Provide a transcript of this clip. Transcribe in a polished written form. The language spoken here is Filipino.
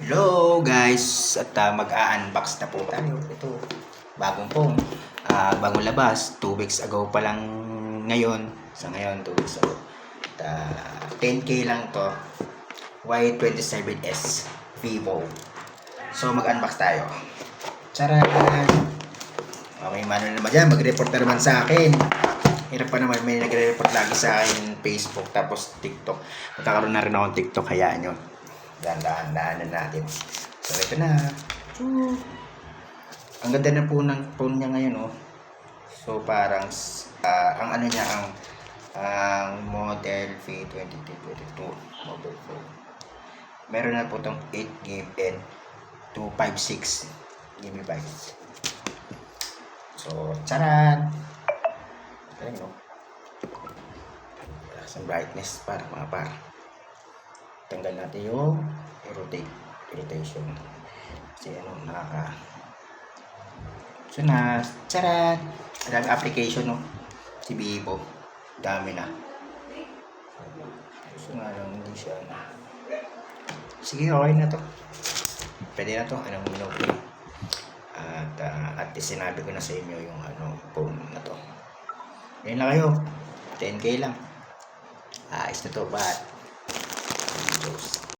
Hello guys, at mag-a-unbox na po tayo. Ito, bagong phone, bagong labas, 2 weeks ago pa lang ngayon. Sa ngayon, 2 weeks ago. At, 10K lang to, Y27S Vivo. So mag-unbox tayo. Charan! Okay, mano naman dyan, mag-report na naman sa akin. Hirap pa naman, may nagre-report lagi sa akin Facebook, tapos TikTok. Magkakaroon na rin akong TikTok, hayaan nyo. Dahan-dahan natin. So, ito na. Ang ganda na po ng phone niya ngayon, oh. So, parang, ang ano niya, ang model V2222 mobile phone. Meron na po itong 8GB and 256 GB. So, charan! Galing, no? Relax ang brightness para mga par. Tanggal natin yung rotation kasi ano so na charat ang application, no, si Vivo dami na, so nga lang hindi siya sige, okay na to, pwede na to, anong minuto at sinabi ko na sa inyo yung phone na to. Ngayon na kayo, 10K lang, ayos na to, but